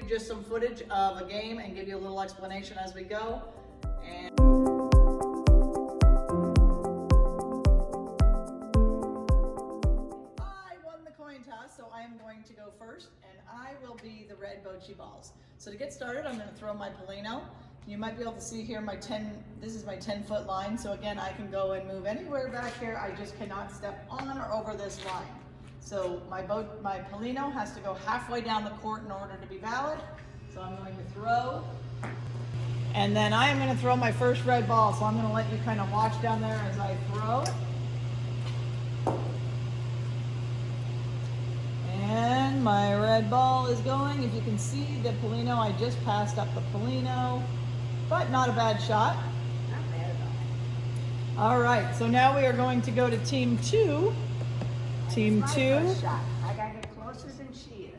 just some footage of a game and give you a little explanation as we go. And I won the coin toss, so I am going to go first, and I will be the red bocce balls. So to get started, I'm going to throw my Polino. You might be able to see here this is my 10-foot line. So again, I can go and move anywhere back here. I just cannot step on or over this line. So my Polino has to go halfway down the court in order to be valid. So I'm going to throw. And then I am going to throw my first red ball. So I'm going to let you kind of watch down there as I throw. And my red ball is going. If you can see the Polino, I just passed up the Polino, but not a bad shot. Not bad at all. All right, so now we are going to go to team 2. Team 2. First shot. I got to get closer than she is.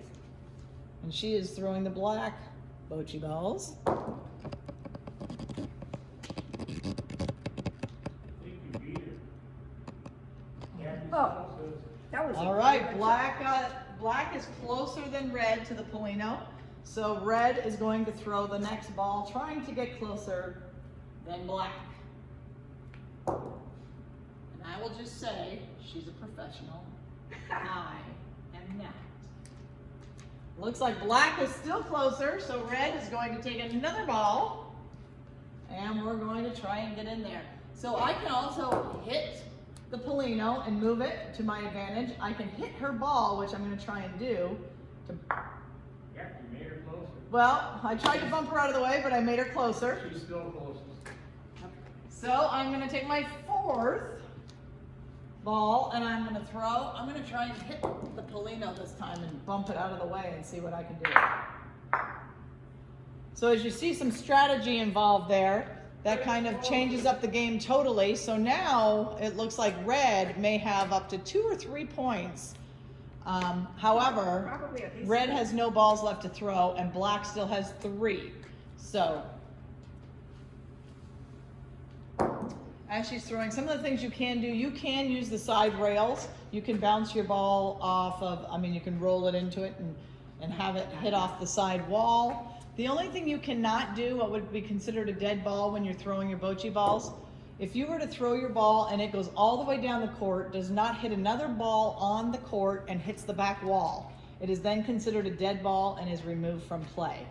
And she is throwing the black bocce balls. Oh, that was All right, black is closer than red to the Polino. So red is going to throw the next ball, trying to get closer than black. And I will just say, she's a professional. I am not. Looks like black is still closer, so red is going to take another ball, and we're going to try and get in there. So I can also hit the Polino and move it to my advantage. I can hit her ball, which I'm going to try and do. Yeah, you made her closer. Well, I tried to bump her out of the way, but I made her closer. She's still closest. So I'm going to take my fourth ball and I'm going to throw. I'm going to try and hit the Polino this time and bump it out of the way and see what I can do. So as you see some strategy involved there, that kind of changes up the game totally. So now it looks like red may have up to 2 or 3 points. However, red has no balls left to throw and black still has 3. So as she's throwing, some of the things you can do, you can use the side rails. You can bounce your ball off of, you can roll it into it and have it hit off the side wall. The only thing you cannot do, what would be considered a dead ball when you're throwing your bocce balls, if you were to throw your ball and it goes all the way down the court, does not hit another ball on the court and hits the back wall, it is then considered a dead ball and is removed from play.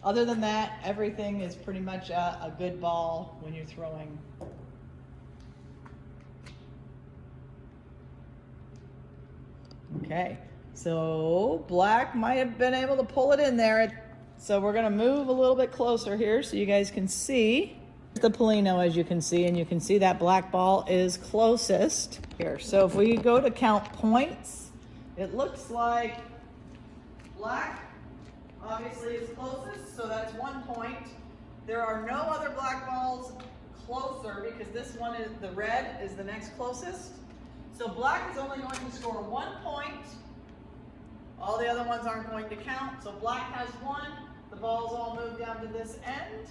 Other than that, everything is pretty much a good ball when you're throwing. Okay, so black might have been able to pull it in there. So we're gonna move a little bit closer here so you guys can see the Polino, as you can see, and you can see that black ball is closest here. So if we go to count points, it looks like black obviously is closest, so that's 1 point. There are no other black balls closer because this one is, the red is the next closest. So black is only going to score 1 point. All the other ones aren't going to count. So black has 1. The balls all move down to this end.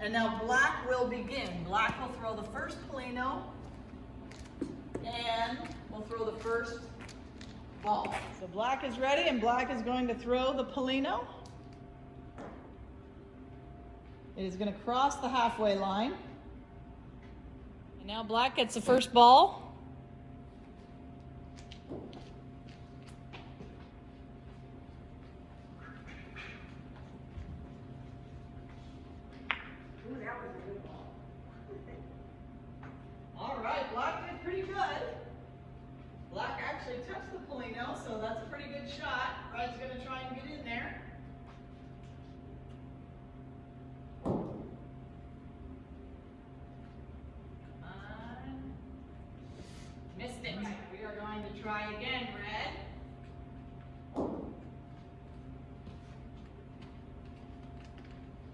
And now black will begin. Black will throw the first Polino and will throw the first ball. So black is ready and black is going to throw the Polino. It is going to cross the halfway line. And now black gets the first ball. Ooh, that was a good ball. All right, black did pretty good. Black actually touched the Polino, so that's a pretty good shot. Red's going to try and get in there. Missed it. We are going to try again, red.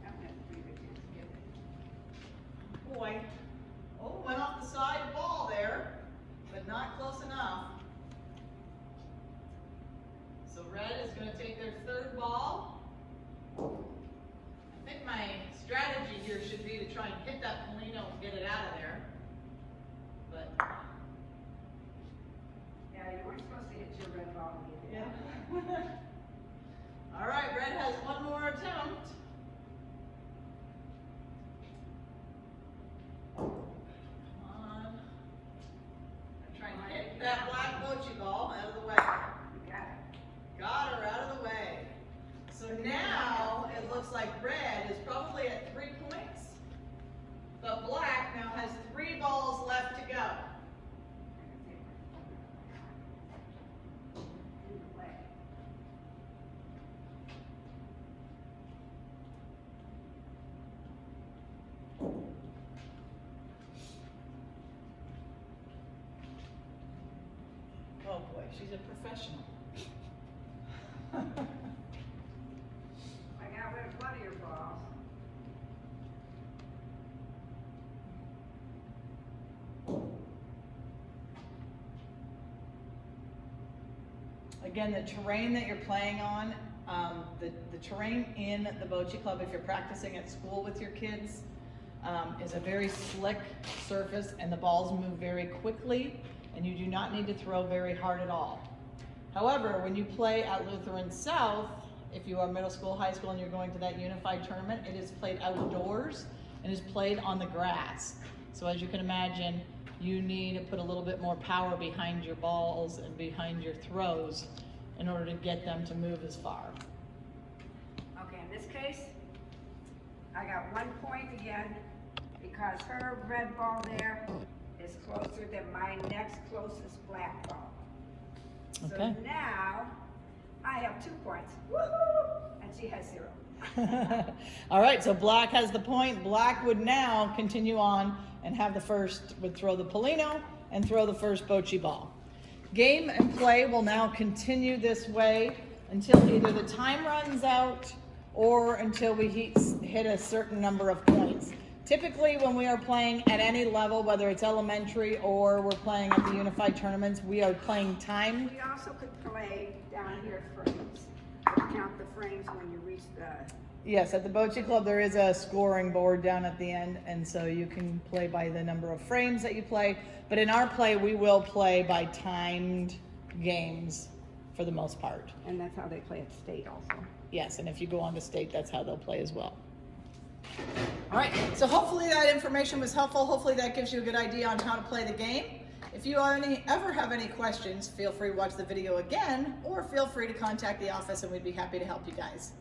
That was a pretty good chance to get it. Boy. Oh, went off the side ball there, but not close enough. So red is going to take their third ball. I think my strategy here should be to try and hit that Polino and get it out of there. But Yeah, you weren't supposed to hit your red ball. yeah. All right, red has one more attempt. Come on. I'm trying to hit that black bocce ball out of the way. You got it. Got her out of the way. So now it looks like red is probably at 3 points, but black now has 3 balls left to go. Oh boy, she's a professional. I got rid of one of your balls. Again, the terrain that you're playing on, the terrain in the Bocce Club, if you're practicing at school with your kids, is a very slick surface and the balls move very quickly and you do not need to throw very hard at all. However, when you play at Lutheran South, if you are middle school, high school, and you're going to that unified tournament, it is played outdoors and is played on the grass. So as you can imagine, you need to put a little bit more power behind your balls and behind your throws in order to get them to move as far. Okay, in this case, I got 1 point again because her red ball there is closer than my next closest black ball. Okay. So now I have 2 points. Woohoo! And she has 0. All right, so black has the point. Black would now continue on and have the first, would throw the Polino and throw the first Bocce ball. Game and play will now continue this way until either the time runs out or until we hit a certain number of points. Typically, when we are playing at any level, whether it's elementary or we're playing at the unified tournaments, we are playing timed. We also could play down here frames. Count the frames when you reach the... Yes, at the Bocce Club, there is a scoring board down at the end, and so you can play by the number of frames that you play. But in our play, we will play by timed games for the most part. And that's how they play at state also. Yes, and if you go on to state, that's how they'll play as well. All right, so hopefully that information was helpful. Hopefully that gives you a good idea on how to play the game. If you ever have any questions, feel free to watch the video again, or feel free to contact the office and we'd be happy to help you guys.